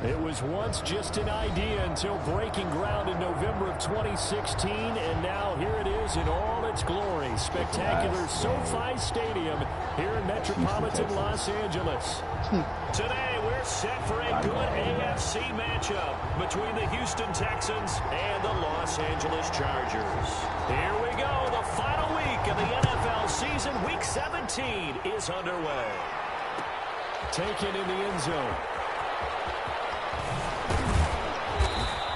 It was once just an idea until breaking ground in November of 2016, and now here it is in all its glory. Spectacular SoFi Stadium here in metropolitan Los Angeles. Today we're set for a good AFC matchup between the Houston Texans and the Los Angeles Chargers. Here we go, the final week of the NFL season. Week 17 is underway. Taken in the end zone.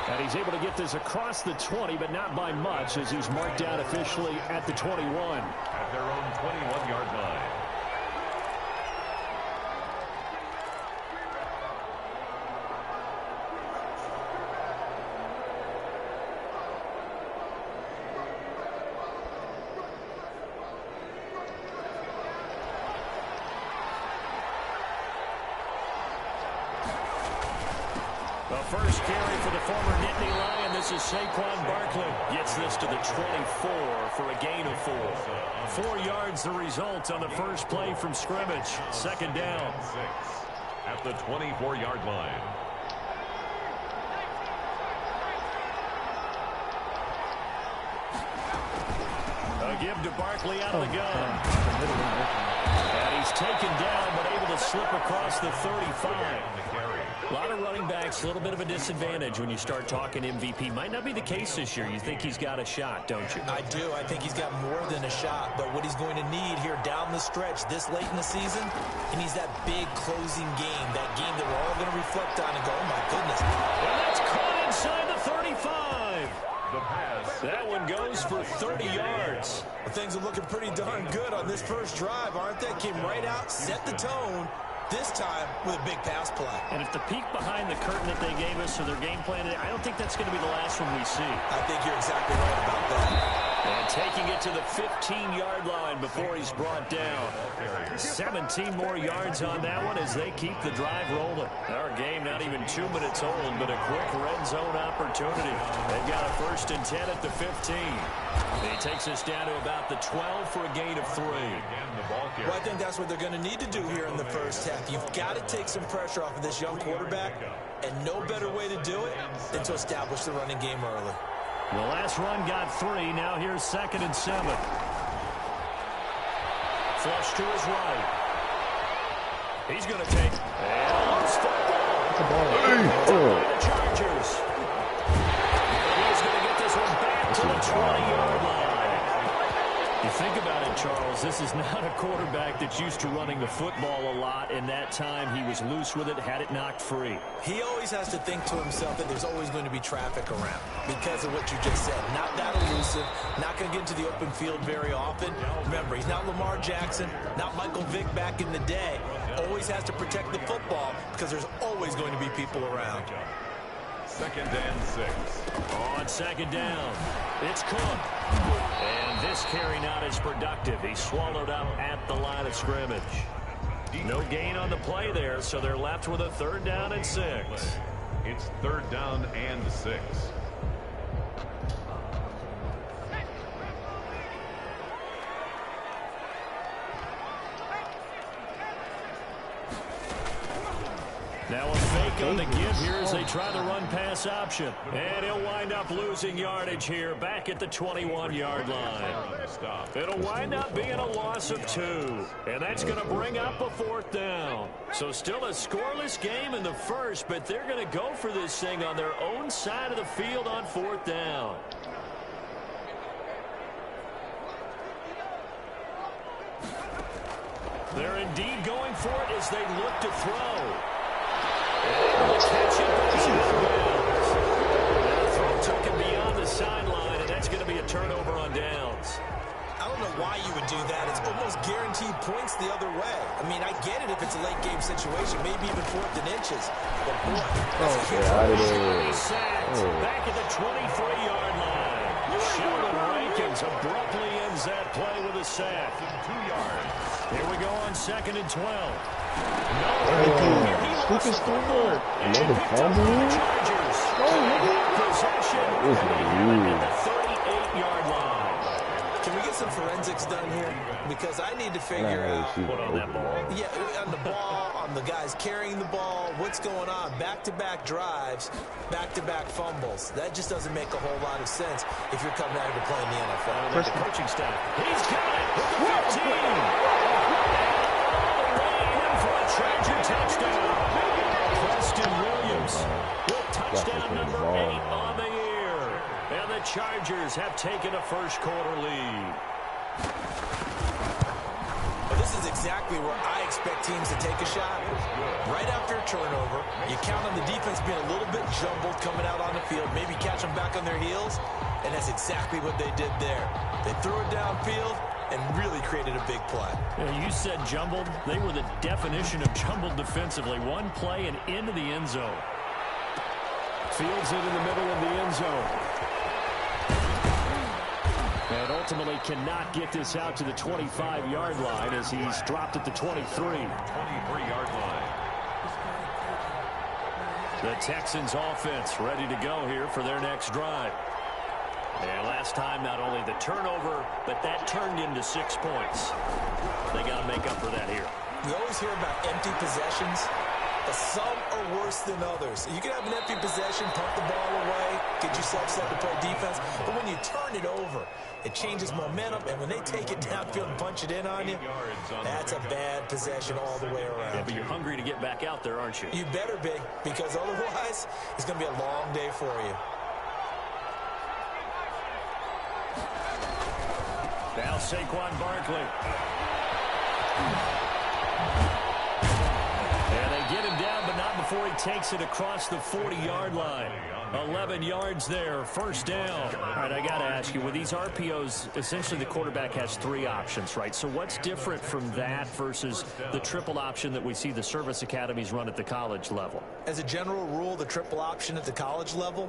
And he's able to get this across the 20, but not by much, as he's marked down officially at the 21. At their own 21-yard line. The first carry for the former Nittany Lion. This is Saquon Barkley. Gets this to the 24 for a gain of 4. 4 yards the result on the first play from scrimmage. Second down. At the 24-yard line. A give to Barkley out of the gun. And he's taken down, but able to slip across the 35. A lot of running backs, a little bit of a disadvantage when you start talking MVP. Might not be the case this year. You think he's got a shot, don't you? I do. I think he's got more than a shot. But what he's going to need here down the stretch this late in the season, he needs that big closing game, that game that we're all going to reflect on and go, oh, my goodness. And that's caught inside the 35. The pass. That one goes for 30 yards. Well, things are looking pretty darn good on this first drive, aren't they? Came right out, set the tone. This time with a big pass play. And if the peek behind the curtain that they gave us or their game plan, I don't think that's going to be the last one we see. I think you're exactly right about that. And taking it to the 15-yard line before he's brought down. 17 more yards on that one as they keep the drive rolling. Our game not even 2 minutes old, but a quick red zone opportunity. They've got a 1st and 10 at the 15. And he takes us down to about the 12 for a gain of 3. Well, I think that's what they're going to need to do here in the first half. You've got to take some pressure off of this young quarterback, and no better way to do it than to establish the running game early. The last run got 3. Now here's 2nd and 7. Flush to his right. He's going to take and lost football. The Chargers. He's going to get this one back to the 20-yard line. You think about it, Charles, this is not a quarterback that's used to running the football a lot, and that time he was loose with it, had it knocked free. He always has to think to himself that there's always going to be traffic around because of what you just said. Not that elusive, not going to get into the open field very often. Remember, he's not Lamar Jackson, not Michael Vick back in the day. Always has to protect the football because there's always going to be people around. 2nd and 6. On 2nd down, it's Cook. And this carry not as productive. He's swallowed up at the line of scrimmage. No gain on the play there, so they're left with a 3rd down and 6. It's 3rd down and 6. Now a fake on the give here as they try the run-pass option. And he'll wind up losing yardage here back at the 21-yard line. It'll wind up being a loss of 2. And that's going to bring up a 4th down. So still a scoreless game in the first, but they're going to go for this thing on their own side of the field on 4th down. They're indeed going for it as they look to throw. And the catch it goes out of bounds. And the throw took him beyond the sideline, and that's going to be a turnover on downs. I don't know why you would do that. It's almost guaranteed points the other way. I mean, I get it if it's a late game situation, maybe even 4th and inches. But boy, that's a huge back at the 23-yard line. Sheldon Rankins abruptly ends that play with a sack. 2 yards. Here we go on 2nd and 12. No, he freaking scoreboard. Another fumble. Possession at the 38-yard line. Can we get some forensics done here? Because I need to figure out What on that ball? Yeah, on the ball, on the guys carrying the ball, what's going on? Back-to-back drives, back-to-back fumbles. That just doesn't make a whole lot of sense if you're coming out here to play in the NFL. The coaching staff. He's got it with the 15. All the way in for a Charger touchdown. Preston Williams with touchdown number 8 on the year. And the Chargers have taken a first-quarter lead. This is exactly where I expect teams to take a shot. Right after a turnover, you count on the defense being a little bit jumbled coming out on the field, maybe catch them back on their heels, and that's exactly what they did there. They threw it downfield and really created a big play. You said jumbled. They were the definition of jumbled defensively. One play and into the end zone. Fields it in the middle of the end zone. And ultimately cannot get this out to the 25-yard line as he's dropped at the 23. 23-yard line. The Texans offense ready to go here for their next drive. And last time, not only the turnover, but that turned into 6 points. They got to make up for that here. We always hear about empty possessions, but some are worse than others. You can have an empty possession, pump the ball away, get yourself set to play defense, but when you turn it over, it changes momentum, and when they take it downfield and punch it in on you, that's a bad possession all the way around. Yeah, but you're hungry to get back out there, aren't you? You better be, because otherwise, it's going to be a long day for you. Now Saquon Barkley. And they get him down, but not before he takes it across the 40-yard line. 11 yards there, first down. All right, I got to ask you, with these RPOs, essentially the quarterback has 3 options, right? So what's different from that versus the triple option that we see the service academies run at the college level? As a general rule, the triple option at the college level,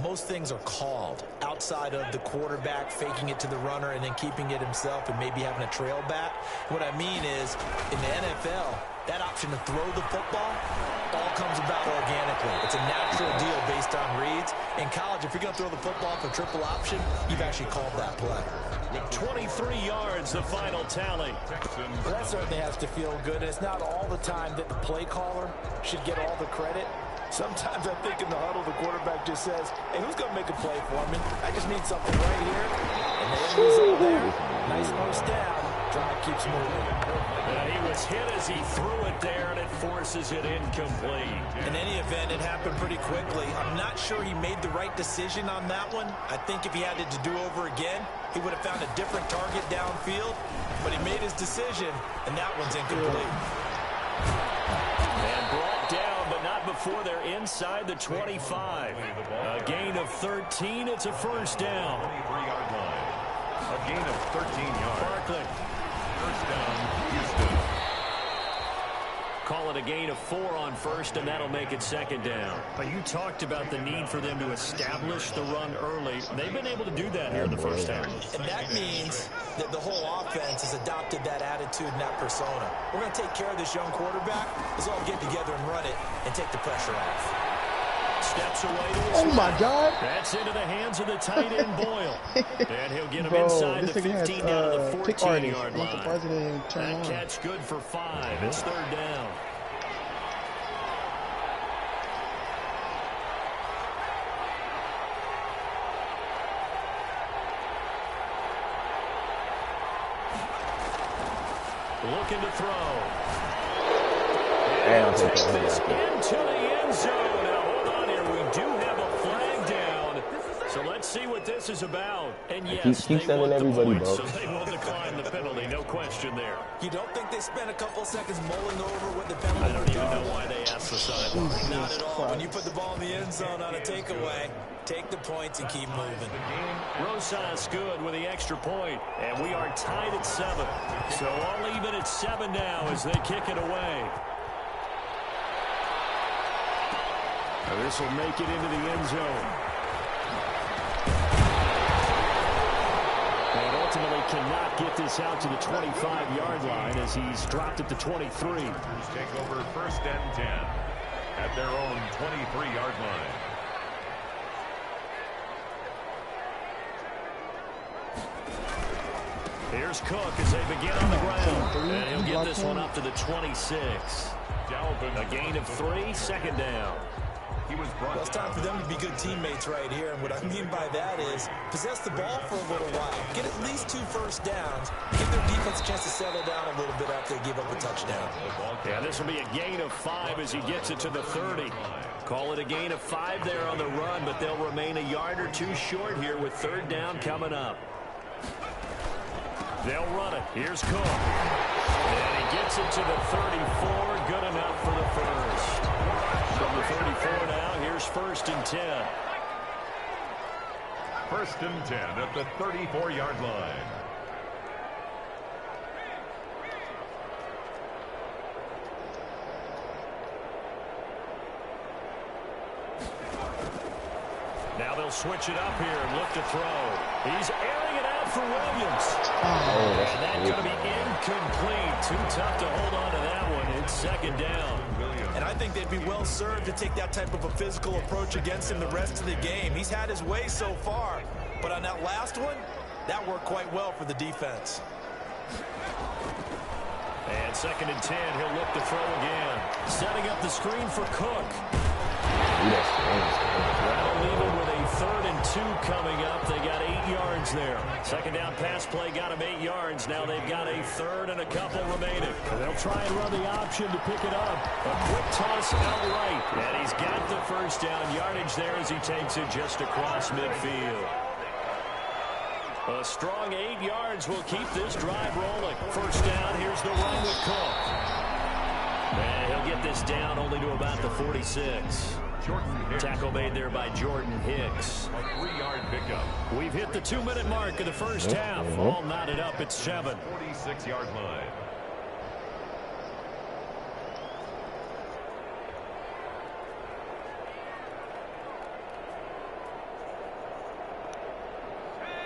most things are called outside of the quarterback faking it to the runner and then keeping it himself and maybe having a trail back. What I mean is, in the NFL, that option to throw the football all comes about organically. It's a natural deal based on reads. In college, if you're going to throw the football for triple option, you've actually called that play. 23 yards, the final tally. Well, that certainly has to feel good. And it's not all the time that the play caller should get all the credit. Sometimes I think in the huddle, the quarterback just says, hey, who's going to make a play for me? I just need something right here. And the end result there, nice first down. Drive keeps moving. He was hit as he threw it there, and it forces it incomplete. In any event, it happened pretty quickly. I'm not sure he made the right decision on that one. I think if he had it to do over again, he would have found a different target downfield. But he made his decision, and that one's incomplete. And brought down, but not before they're inside the 25. A gain of 13. It's a first down. 23-yard line. A gain of 13 yards. Barkley. First down, Houston. Call it a gain of 4 on first, and that'll make it second down. But you talked about the need for them to establish the run early. They've been able to do that here in the first half. And that means that the whole offense has adopted that attitude and that persona. We're going to take care of this young quarterback. Let's all get together and run it and take the pressure off. Steps away to his Oh, my God. That's into the hands of the tight end, Boyle. And he'll get him inside the 15 down to the 14-yard line. That catch good for 5. It's third down. Looking to throw. And takes this into the end zone. Now, hold on here. We do have a flag down. So let's see what this is about. And yes, keep they want the everybody, points, bro. so they will decline the penalty. No question there. You don't think they spent a couple of seconds mulling over what the penalty I don't even know why they asked the sideline. Not at all. When you put the ball in the end zone on a takeaway, take the points and keep moving. Rosas good with the extra point, and we are tied at 7. So all even at 7 now as they kick it away. This will make it into the end zone. And ultimately cannot get this out to the 25-yard line as he's dropped at the 23. Take over first and 10. at their own 23-yard line. Here's Cook as they begin on the ground. And he'll get this one up to the 26. A gain of 3, second down. Well, it's time for them to be good teammates right here. And what I mean by that is possess the ball for a little while. Get at least 2 first downs. Give their defense a chance to settle down a little bit after they give up a touchdown. Yeah, this will be a gain of 5 as he gets it to the 30. Call it a gain of 5 there on the run, but they'll remain a yard or 2 short here with third down coming up. They'll run it. Here's Cook. And he gets it to the 34. Good enough for the first. From the 34 now, here's 1st and 10. 1st and 10 at the 34-yard line. Now they'll switch it up here and look to throw. He's airing it out for Williams. That's And that's going to be incomplete. Too tough to hold on to that one. It's second down. And I think they'd be well served to take that type of a physical approach against him the rest of the game. He's had his way so far. But on that last one, that worked quite well for the defense. And 2nd and 10, he'll look to throw again. Setting up the screen for Cook. That'll leave him with a 3rd and 2 coming up. They got 8 yards there. Second down pass play got him 8 yards. Now they've got a 3rd and a couple remaining. They'll try and run the option to pick it up. A quick toss outright. And he's got the first down yardage there as he takes it just across midfield. A strong 8 yards will keep this drive rolling. First down, here's the run with Cook. And he'll get this down only to about the 46. Tackle made there by Jordan Hicks. A 3-yard pickup. We've hit the 2-minute mark of the first half. All knotted up at 7. 46-yard line.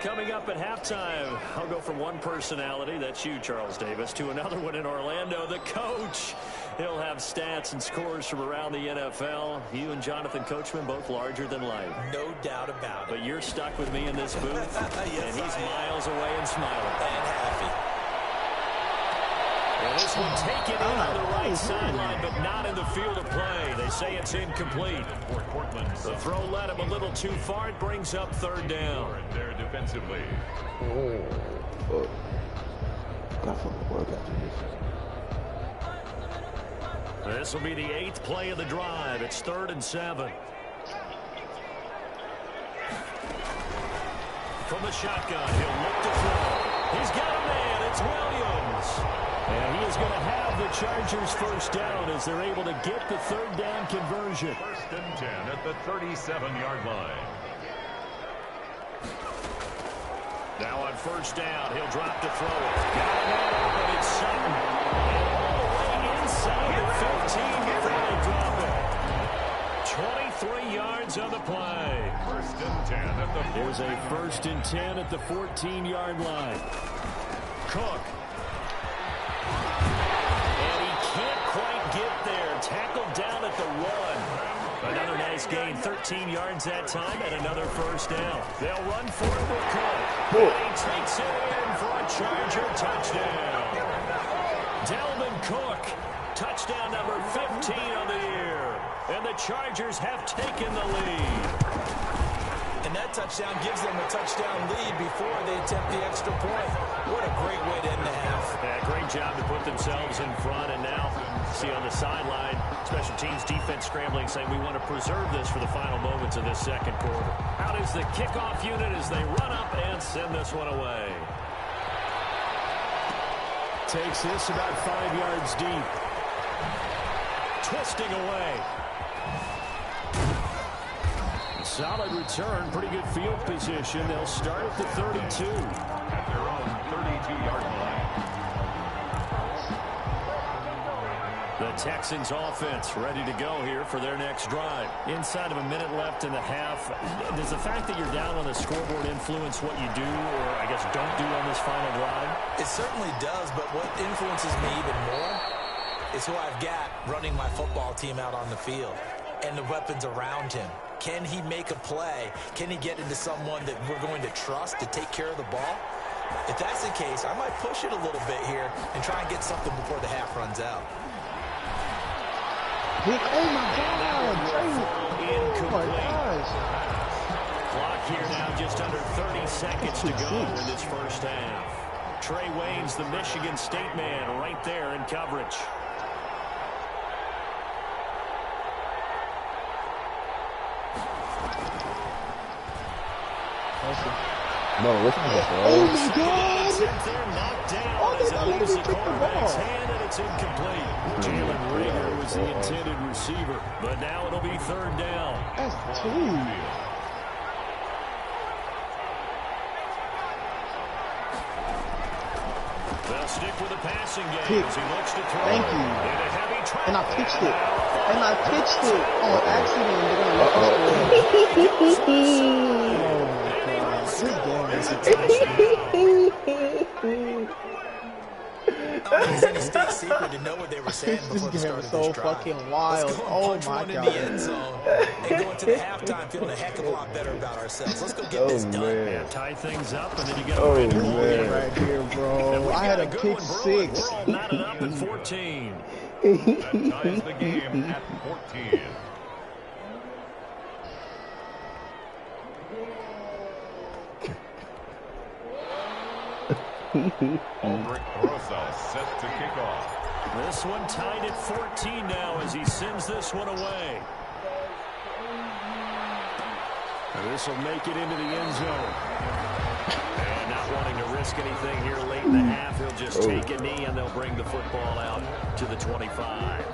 Coming up at halftime, I'll go from one personality, that's you, Charles Davis, to another one in Orlando, the coach. He'll have stats and scores from around the NFL. You and Jonathan Coachman, both larger than life. No doubt about it. But you're stuck with me in this booth, Yes, and he's miles away and smiling. And happy. Well, this one taken in on the right sideline, but not in the field of play. They say it's incomplete. The throw led him a little too far. It brings up third down. There defensively. This will be the 8th play of the drive. It's 3rd and 7. From the shotgun, he'll look to throw. He's got a man. It's Williams. And he is going to have the Chargers first down as they're able to get the third down conversion. 1st and 10 at the 37-yard line. Now on first down, he'll drop to throw it. Got a man open. It's Sutton. And all the way inside the 15 before they drop it. 23 yards on the play. 1st and 10 at the 14. Here's a 1st and 10 at the 14-yard line. Cook. And he can't quite get there. Tackled down at the 1. Another nice gain. 13 yards that time and another first down. They'll run for it with Cook. And he takes it in for a Charger touchdown. Dalvin Cook. Touchdown number 15 on the year. And the Chargers have taken the lead. And that touchdown gives them a touchdown lead before they attempt the extra point. What a great way to end the half. Yeah, great job to put themselves in front. And now, see on the sideline, special teams defense scrambling, saying we want to preserve this for the final moments of this second quarter. Out is the kickoff unit as they run up and send this one away. Takes this about 5 yards deep. Twisting away. Solid return, pretty good field position. They'll start at the 32. At their own 32-yard line. The Texans offense ready to go here for their next drive. Inside of a minute left in the half, does the fact that you're down on the scoreboard influence what you do, or I guess don't do on this final drive? It certainly does, but what influences me even more is who I've got running my football team out on the field and the weapons around him. Can he make a play? Can he get into someone that we're going to trust to take care of the ball? If that's the case, I might push it a little bit here and try and get something before the half runs out. Oh, my God. Oh, my gosh. Clock here now just under 30 seconds to go in this first half. Trey Waynes, the Michigan State man, right there in coverage. No, listen to this, bro. Oh, my God! There, knocked down as it leaves the quarterback's hand, and it's incomplete. Jalen Reagor was the intended receiver, but now it'll be third down. That's two. They'll stick with the passing game as he looks to throw. Thank you. And I pitched it. And I pitched it on accident. They're going to let us go. Is any state secret to know what they were saying before the start of this drive? Fucking wild. Oh my God. In the end zone and go into the halftime feeling a heck of a lot better about ourselves. Let's go get this done. Yeah, tie things up, and then you get man, right here, bro. I had a pick six. We're all knotted up at 14. That ties the game at 14. Aldrich Rosas set to kick off. This one tied at 14 now as he sends this one away. This will make it into the end zone. And not wanting to risk anything here late in the half, he'll just take a knee and they'll bring the football out to the 25.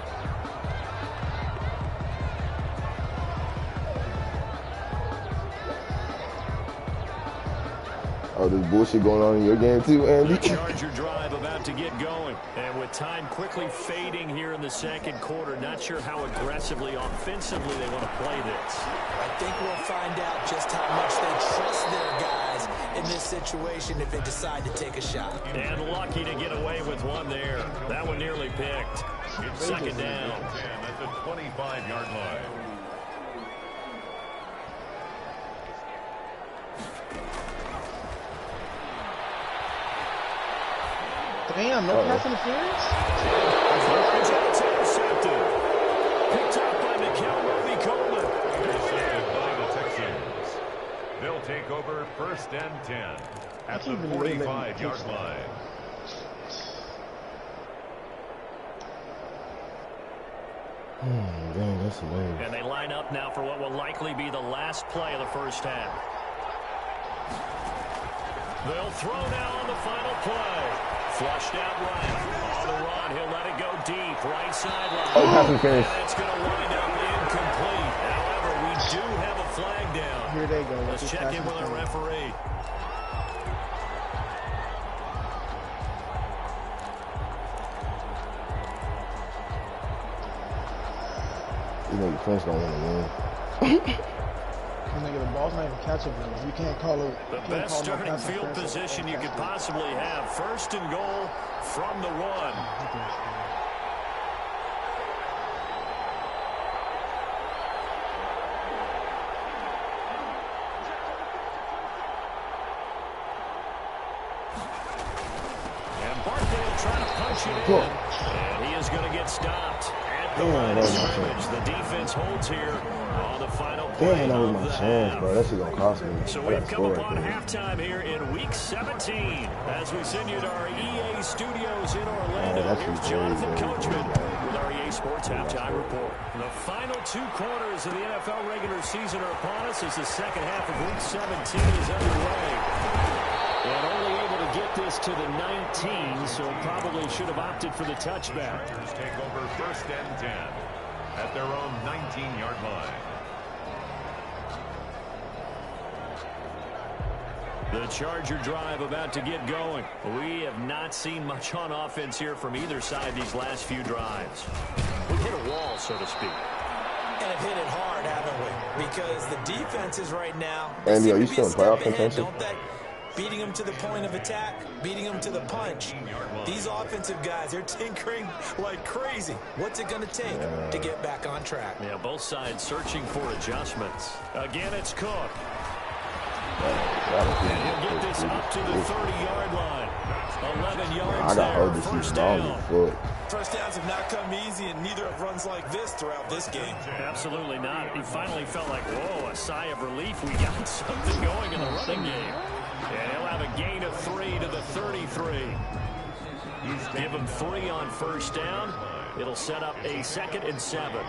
Oh, there's bullshit going on in your game too, Andy. The Charger drive about to get going. And with time quickly fading here in the second quarter, not sure how aggressively, offensively they want to play this. I think we'll find out just how much they trust their guys in this situation if they decide to take a shot. And lucky to get away with one there. That one nearly picked. It's second down. At the 25-yard line. Damn, no pass interference? It's intercepted. Picked up by Mikel Roby-Coleman. Intercepted by the Texans. They'll take over first and 10 at the 45-yard line. Dang, that's hilarious. And they line up now for what will likely be the last play of the first half. They'll throw now on the final play. Flushed out right. On the run, he'll let it go deep. Right sideline. Oh, pass interference. And it's going to wind up incomplete. However, we do have a flag down. Here they go. Let's check in with our referee. You know your friends don't want to win. Nigga, the ball's not even catching him. You can't call it. The best starting field position you could possibly have. First and goal from the 1. And Barkley trying to punch it in. And he is going to get stopped at the line of scrimmage. The defense holds here on the final play. Damn, that was my chance, bro. That shit gonna cost me. So we've come upon halftime here in Week 17 as we send you to our EA studios in Orlando. Here's Jonathan Coachman with our EA Sports Halftime Report. The final 2 quarters of the NFL regular season are upon us as the second half of Week 17 is underway. And only able to get this to the 19, so probably should have opted for the touchback. Chargers take over first and 10 at their own 19-yard line. The Charger drive about to get going. We have not seen much on offense here from either side these last few drives. We've hit a wall, so to speak. And have hit it hard, haven't we? Because the defenses right now, Andy, are you still in playoff contention? Don't they? beating them to the point of attack, beating them to the punch. These offensive guys, they're tinkering like crazy. What's it going to take to get back on track? Yeah, both sides searching for adjustments. Again, it's Cook. And he'll get this up to the 30-yard line. 11 yards there, first down. First downs have not come easy, and neither have runs like this throughout this game. Absolutely not. He finally felt like, whoa, a sigh of relief. We got something going in the running game. And he'll have a gain of 3 to the 33. Give him 3 on first down. It'll set up a 2nd and 7.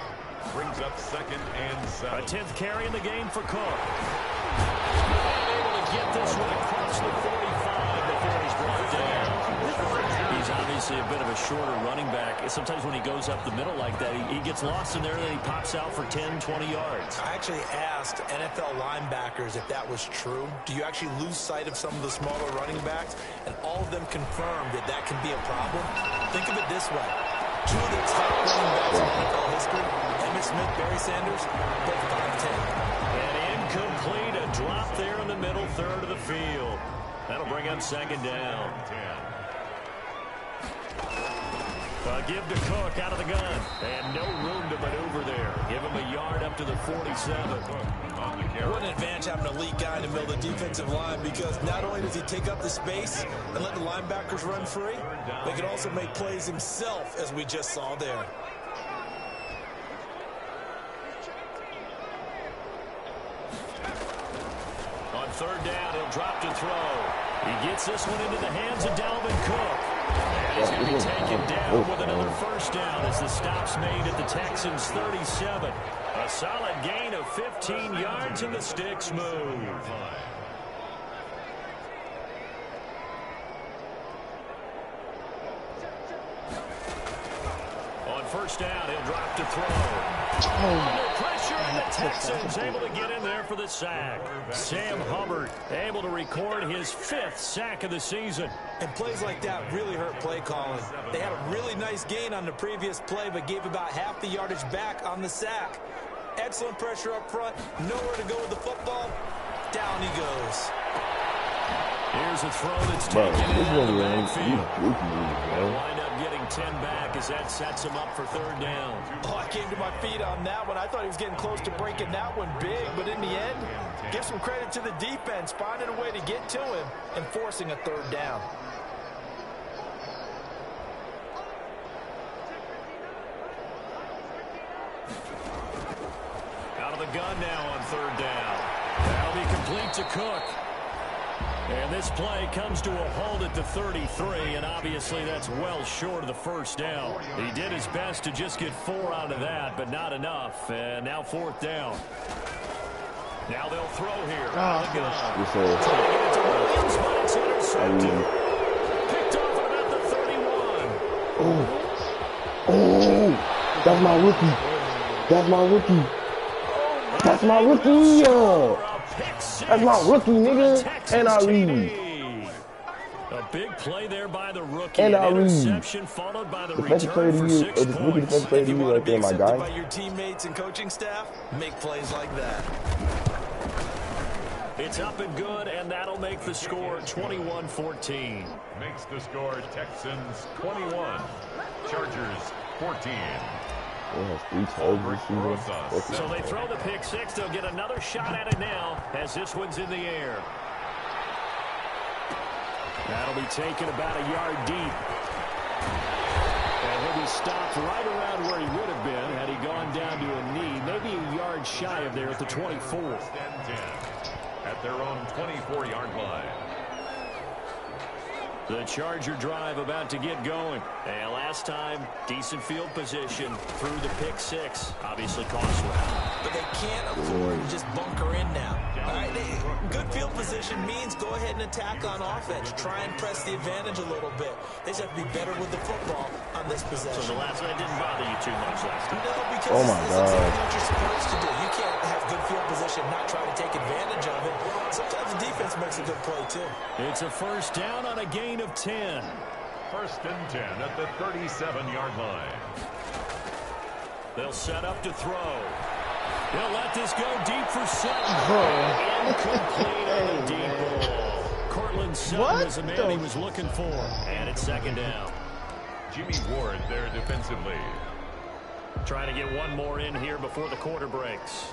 Brings up 2nd and 7. A 10th carry in the game for Cook. Able to get this one across the 45 before he's brought down. He's obviously a bit of a shorter running back. Sometimes when he goes up the middle like that, he gets lost in there, and then he pops out for 10, 20 yards. I actually asked NFL linebackers if that was true. Do you actually lose sight of some of the smaller running backs? And all of them confirmed that that can be a problem. Think of it this way. 2 of the top running backs in NFL history, Emmitt Smith, Barry Sanders, both 5'10". And incomplete, a drop there in the middle third of the field. That'll bring up 2nd down. Give to Cook out of the gun. And no room to maneuver there. Give him a yard up to the 47. What an advantage having an elite guy in the middle of the defensive line, because not only does he take up the space and let the linebackers run free, but he can also make plays himself, as we just saw there. On 3rd down, he'll drop to throw. He gets this one into the hands of Dalvin Cook. And he's going to be taken down with another first down as the stop's made at the Texans' 37. A solid gain of 15 yards, and the sticks move. On first down, he'll drop to throw. Under pressure, and the Texans able to get in there for the sack. Sam Hubbard able to record his 5th sack of the season. And plays like that really hurt play calling. They had a really nice gain on the previous play, but gave about half the yardage back on the sack. Excellent pressure up front. Nowhere to go with the football. Down he goes. Here's a throw that's taken in the backfield. They'll wind up getting 10 back as that sets him up for 3rd down. Oh, I came to my feet on that one. I thought he was getting close to breaking that one big, but in the end, give some credit to the defense, finding a way to get to him and forcing a 3rd down. Out of the gun now on 3rd down. That'll be complete to Cook. And this play comes to a halt at the 33, and obviously that's well short of the first down. He did his best to just get 4 out of that, but not enough. And now 4th down. Now they'll throw here. Picked off at about the 31. Oh, that's my rookie. That's my rookie. That's my rookie. That's my rookie, nigga. And I read. A big play there by the rookie. And I read. Interception followed by the return for 6 points. If you want to be accepted by your teammates and coaching staff, make plays like that. It's up and good, and that'll make the score 21-14. Makes the score Texans 21, Chargers 14. So they throw the pick 6. They'll get another shot at it now as this one's in the air. That'll be taken about a yard deep. And he'll be stopped right around where he would have been had he gone down to a knee, maybe a yard shy of there at the 24. At their own 24-yard line. The Charger drive about to get going. And last time, decent field position through the pick 6. Obviously costly. But they can't afford to just bunker in now. All right, good field position means go ahead and attack on offense. Try and press the advantage a little bit. They just have to be better with the football on this possession. So the last one didn't bother you too much last time? No, because this is exactly what you're supposed to do. You can't have good field position and not try to take advantage of it. Sometimes the defense makes a good play, too. It's a first down on a gain of 10. 1st and 10 at the 37-yard line. They'll set up to throw. They'll let this go deep for 7. Incomplete on the deep ball. Cortland Sutton is the man he was looking for. And it's second down. Jimmy Ward there defensively. Trying to get one more in here before the quarter breaks.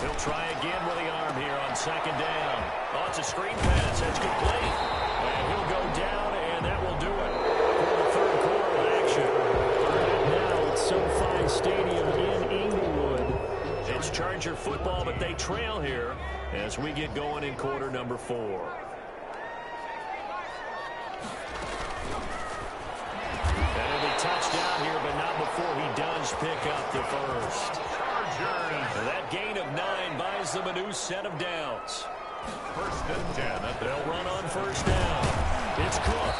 He'll try again with the arm here on second down. Oh, it's a screen pass. That's complete. And he'll go down, and that will do it for the third quarter of action. Now it's SoFi Stadium in Inglewood. It's Charger football, but they trail here as we get going in quarter number 4. And it'll be touchdown here, but not before he does pick up the first. That gain of 9 buys them a new set of downs. First and 10. They'll run on first down. It's Cook.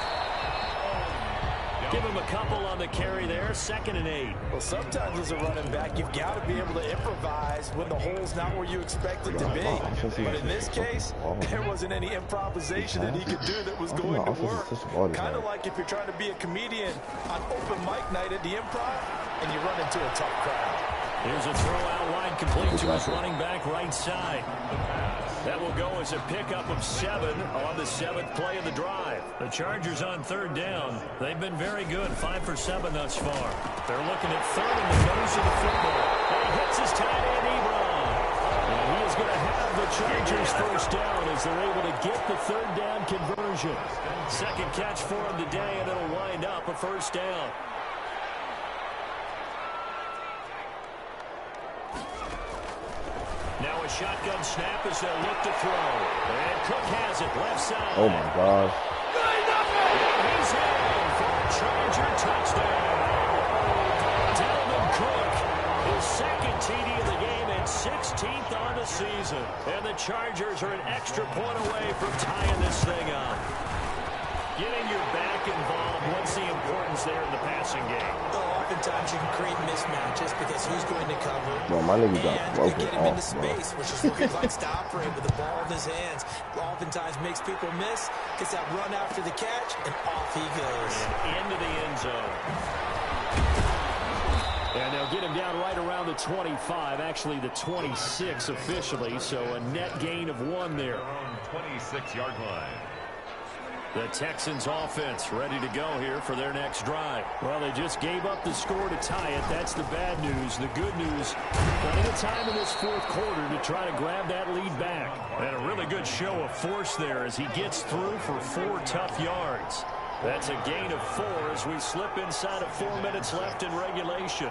Give him a couple on the carry there. Second and 8. Well, sometimes as a running back, you've got to be able to improvise when the hole's not where you expect it to be. But in this case, there wasn't any improvisation that he could do that was going to work. Kind of like if you're trying to be a comedian on open mic night at the Improv and you run into a tough crowd. Here's a throw out line complete to his running back right side. That will go as a pickup of 7 on the 7th play of the drive. The Chargers on third down. They've been very good, 5 for 7 thus far. They're looking at third in the nose of the football. And he hits his tight end, Ebron. And he is going to have the Chargers first down as they're able to get the third down conversion. Second catch for him today, and it'll wind up a first down. Now a shotgun snap as they'll look to throw. And Cook has it left side. Oh, my gosh. He's in for a Charger touchdown. Dalvin Cook, his second TD of the game and 16th on the season. And the Chargers are an extra point away from tying this thing up. Getting your back involved, what's the importance there in the passing game? Oh, oftentimes you can create mismatches because who's going to cover? Bro, my nigga got broken get him into off, bro. space, which is what he likes to operate with the ball in his hands. Oftentimes makes people miss, gets that run after the catch, and off he goes. And into the end zone. And they'll get him down right around the 25, actually the 26 officially, so a net gain of 1 there. 26-yard line. The Texans offense ready to go here for their next drive. Well, they just gave up the score to tie it. That's the bad news. The good news, plenty of time in this fourth quarter to try to grab that lead back. And a really good show of force there as he gets through for 4 tough yards. That's a gain of 4 as we slip inside of 4 minutes left in regulation.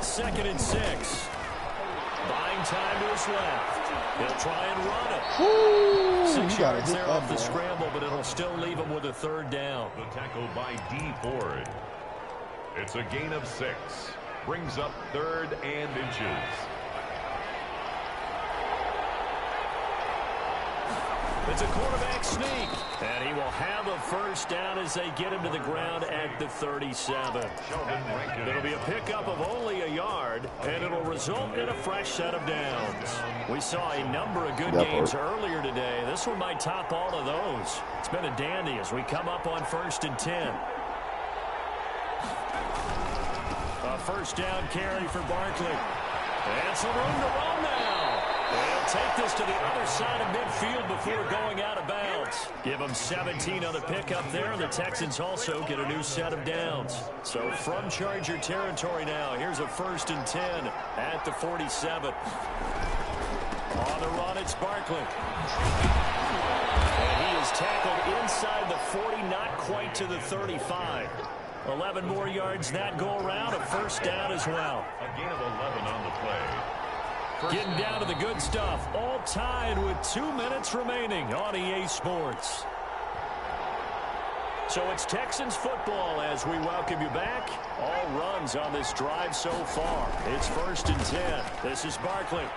Second and 6. Buying time to his left. He'll try and run it. 6 yards there off the scramble, but it'll still leave him with a third down. The tackle by D. Ford. It's a gain of 6. Brings up 3rd and inches. It's a quarterback sneak. And he will have a first down as they get him to the ground at the 37. It'll be a pickup of only a yard, and it'll result in a fresh set of downs. We saw a number of good games earlier today. This one might top all of those. It's been a dandy as we come up on 1st and 10. A first down carry for Barkley. And some room to run now. They'll take this to the other side of midfield before going out of bounds. Give them 17 on the pickup there, and the Texans also get a new set of downs. So from Charger territory now, here's a 1st and 10 at the 47. On the run, it's Barkley. And he is tackled inside the 40, not quite to the 35. 11 more yards that go around, a first down as well. A gain of 11 on the play. Getting down to the good stuff, all tied with 2 minutes remaining on EA Sports. So it's Texans football as we welcome you back. All runs on this drive so far. It's 1st and 10. This is Barkley.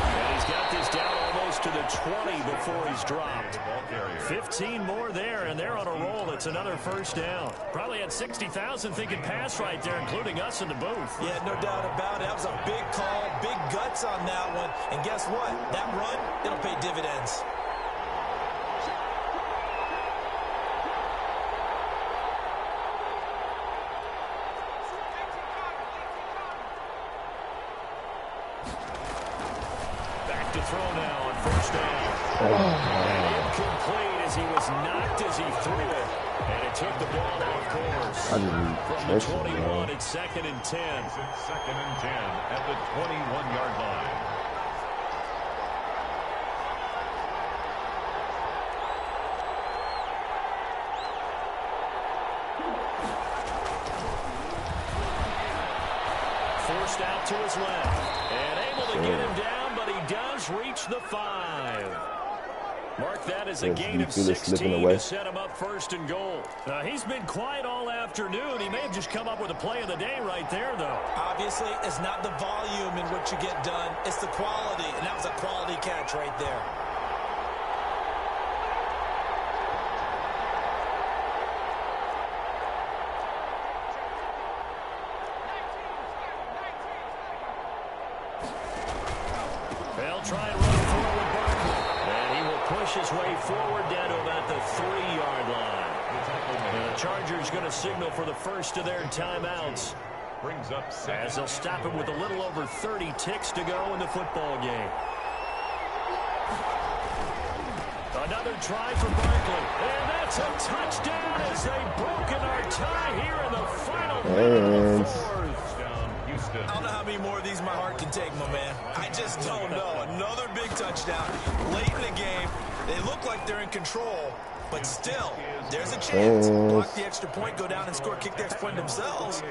And he's got this down almost to the 20 before he's dropped. 15 more there, and they're on a roll. It's another first down. Probably had 60,000 thinking pass right there, including us in the booth. Yeah, no doubt about it. That was a big call, big guts on that one. And guess what? That run, it'll pay dividends. Back to throw now on first down. Incomplete as he was knocked as he threw it. And it took the ball off course. From the 21, it's 2nd and 10. It's 2nd and 10 at the 21-yard line. Forced out to his left. And able to get him down, but he does reach the 5. Mark that as a gain of 16 to set him up 1st and goal. He's been quiet all afternoon. He may have just come up with a play of the day right there, though. Obviously, it's not the volume in what you get done. It's the quality, and that was a quality catch right there. They'll try and run forward Barkley. And he will push his way forward down to about the 3-yard line. And the Chargers going to signal for the first of their timeouts. Brings up as they'll stop him with a little over 30 ticks to go in the football game. Another try for Barkley. And that's a touchdown as they've broken our tie here in the final minute of the 4th. I don't know how many more of these my heart can take, my man. I just don't know. Another big touchdown late in the game. They look like they're in control, but still, there's a chance. Block the extra point, go down and score, kick the extra point themselves.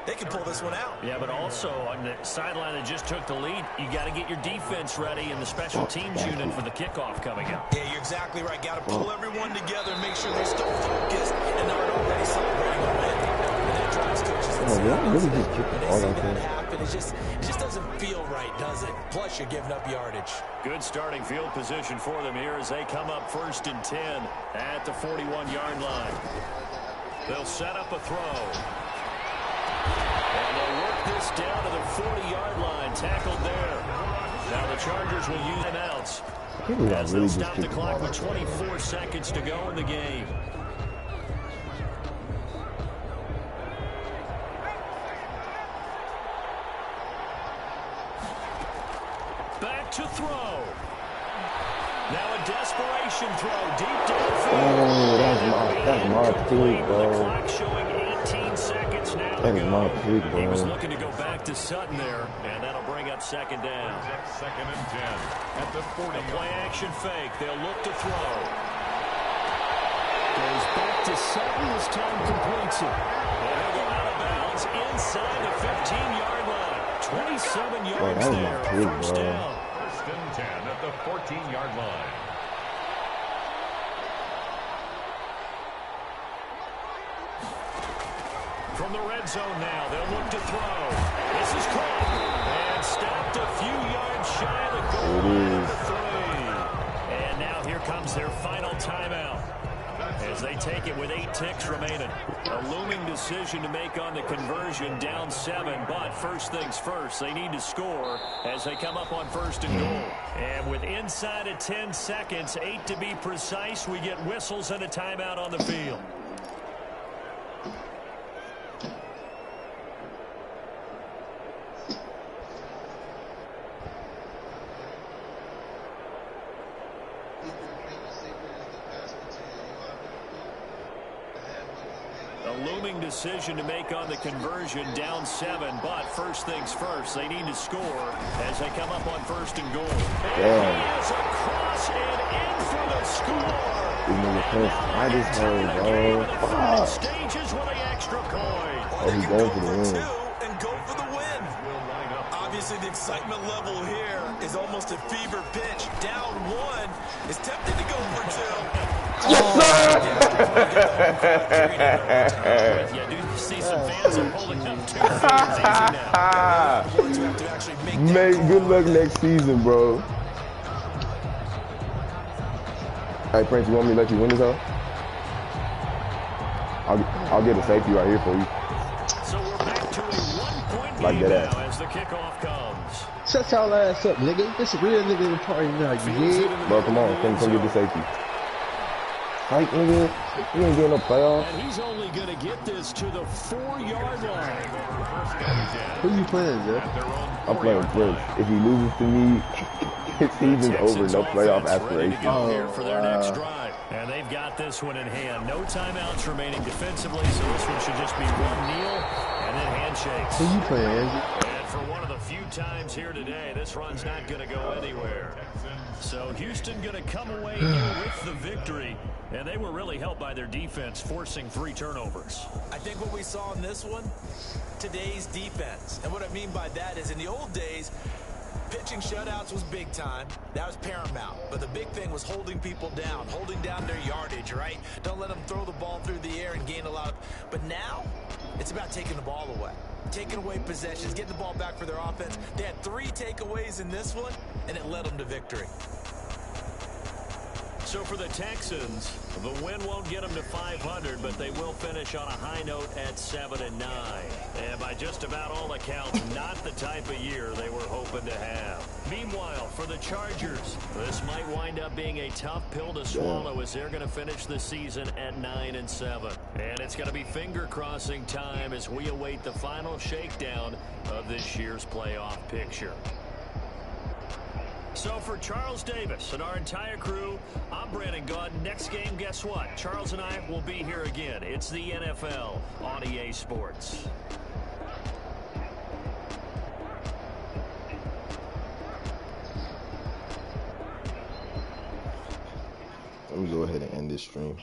They can pull this one out. Yeah, but also on the sideline that just took the lead, you got to get your defense ready and the special teams unit for the kickoff coming up. Yeah, you're exactly right. Got to pull everyone together and make sure they're still focused and not already celebrating a win. And that drives coaches insane. Really just kicked the ball like that. It just doesn't feel right, does it? Plus, you're giving up yardage. Good starting field position for them here as they come up 1st and 10 at the 41-yard line. They'll set up a throw. And they'll work this down to the 40-yard line, tackled there. Now the Chargers will use timeouts as they'll stop the clock with 24 seconds to go in the game. Back to throw. Now a desperation throw deep downfield. Oh, that's my pick, bro. The clock showing 18 seconds now. That is my pick, bro. He was looking to go back to Sutton there, and that'll bring up 2nd down. 2nd and 10 at the 40. A play action fake. They'll look to throw. Goes back to Sutton. This time completes it. And he'll go out of bounds inside the 15-yard line. 27 yards there. First down. 1st and 10 at the 14-yard line. From the red zone now, they'll look to throw. This is caught and stopped a few yards shy of the goal line at the 3. And now here comes their final timeout as they take it with 8 ticks remaining. A looming decision to make on the conversion, down 7, but first things first, they need to score as they come up on 1st and goal. And with inside of 10 seconds, 8 to be precise, we get whistles and a timeout on the field. Looming decision to make on the conversion, down 7, but first things first, they need to score as they come up on 1st and goal. And he is across and in for the score. I just heard, bro. Fuck. Stages with the extra point. Oh, he's going for the win. And go for the win. Obviously, the excitement level here is almost a fever pitch. Down 1 is tempted to go for 2. Yes, sir! Yeah, do you see some fans are holding up 2 fingers easy now. Mate, good luck next season, bro. Hey, Prince, you want me to let you win this, huh? I'll get a safety right here for you. So we're back to a 1-point Like game that now as the kickoff comes. Shut y'all ass up, nigga. This a real nigga in the party now, you dig? Bro, come on. Come get the safety. Like, nigga, you ain't getting no playoffs. And he's only going to get this to the 4-yard line. Who you playing, Jeff? I'm playing Prince. If he loses to me, his season's over. No playoff aspirations. Here for their next drive. And they've got this one in hand. No timeouts remaining defensively, so this one should just be one kneel and then handshakes. Who you playing, Angie? And for one of the few times here today, this run's not going to go anywhere. So Houston going to come away here with the victory. And they were really helped by their defense, forcing 3 turnovers. I think what we saw in this one, today's defense. And what I mean by that is in the old days, pitching shutouts was big time. That was paramount. But the big thing was holding people down, holding down their yardage, right? Don't let them throw the ball through the air and gain a lot of... But now, it's about taking the ball away. Taking away possessions, getting the ball back for their offense. They had 3 takeaways in this one, and it led them to victory. So for the Texans, the win won't get them to 500, but they will finish on a high note at 7-9. And by just about all accounts, not the type of year they were hoping to have. Meanwhile, for the Chargers, this might wind up being a tough pill to swallow as they're going to finish the season at 9-7. And it's going to be finger-crossing time as we await the final shakedown of this year's playoff picture. So for Charles Davis and our entire crew, I'm Brandon Gaudin. Next game, guess what? Charles and I will be here again. It's the NFL on EA Sports. Let me go ahead and end this stream.